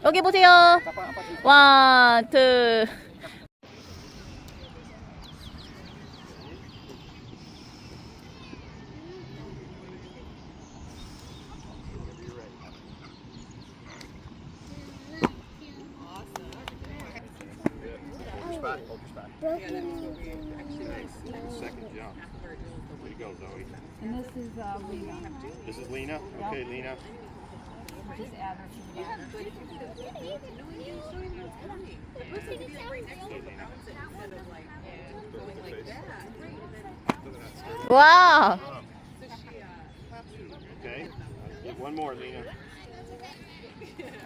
여기 보세요. 원, 투. Second jump. There you go, Zoe. And this is Lena. This is Lena? Okay, Lena. Just add her to the bottom. 와. Okay. Get one more, Lena.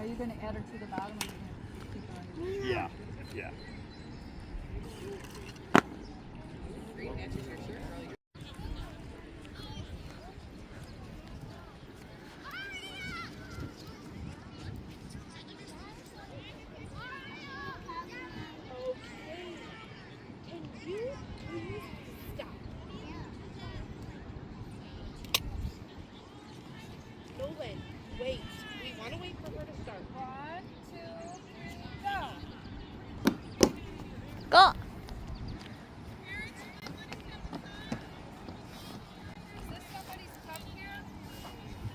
Are you going to add her to the bottom? Or are you going to keep her on? Yeah. Yeah. Wait. We want to wait for her to start. 1, 2, go. 고. Is this somebody's cup here?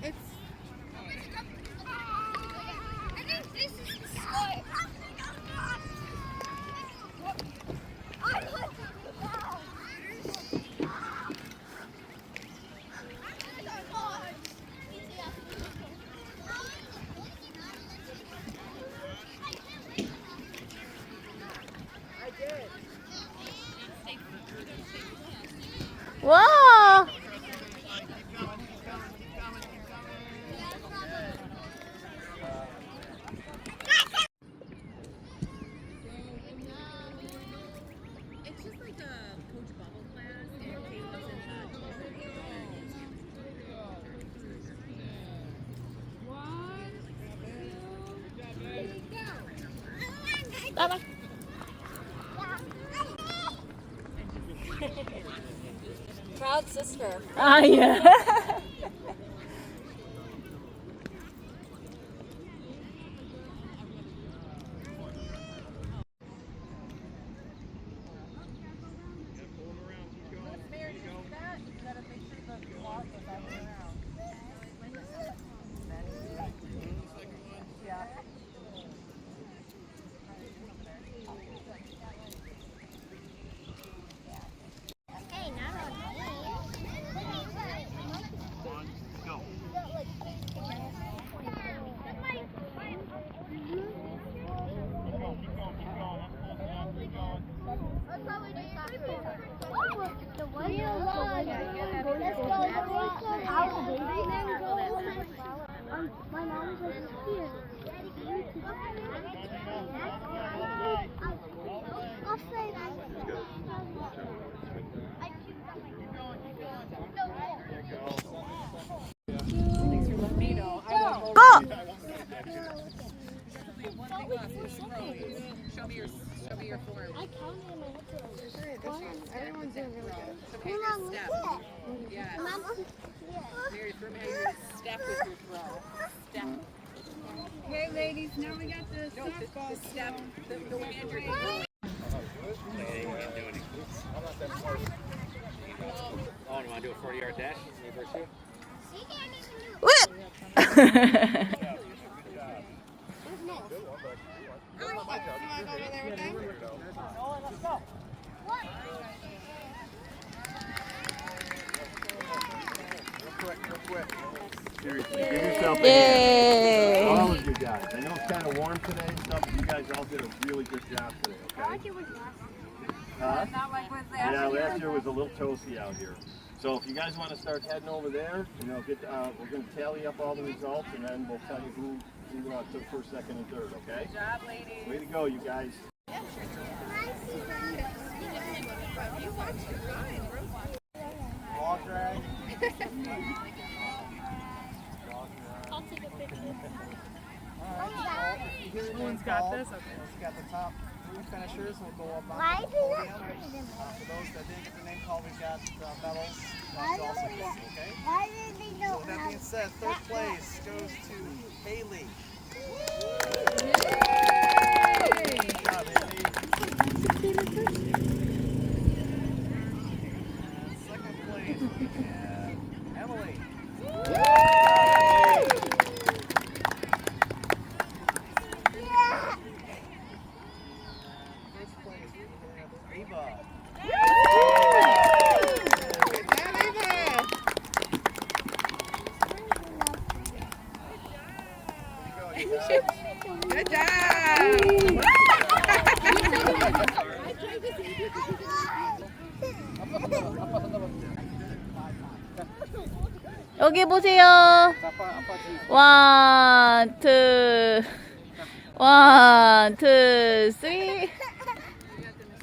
It's. I think this is the slide. 와. It's just like a coach bubble class. And Kate was in the. 1, 2, 3, go. 따라. Proud sister. 아 예. My mom was here. I'll say that. Thanks for letting me know. 고. Show me your form. I counted my Everyone's doing really good. Hey, Mom, look at Yeah. Mom, Mary, remember your step with your throw. Step. Okay, ladies, now we got the No, softball the step. The way you're doing. Oh, you want to do a 40-yard dash? 왜? Seriously, give yourself a hand. 예. All of you guys. I know it's kind of warm today and stuff, but you guys all did a really good job today, okay? Huh? Not like with Yeah, last year was a little toasty out here. So if you guys want to start heading over there, we're going to tally up all the results, and then we'll tell you who took first, second, and third, okay? Good job, ladies. Way to go, you guys. Let's get the top three finishers will go up on Why the is it podium. not For those that didn't get their name called, we've got medals. Why That's also do good, they- okay? Why did they So don't with that have being said, third place goes to Haley. Good job, Haley. And second place we have Emily. First place we have Ava. Good job, Ava. Here you go, you guys. Good job. 여기 보세요. 원, 투, 쓰리.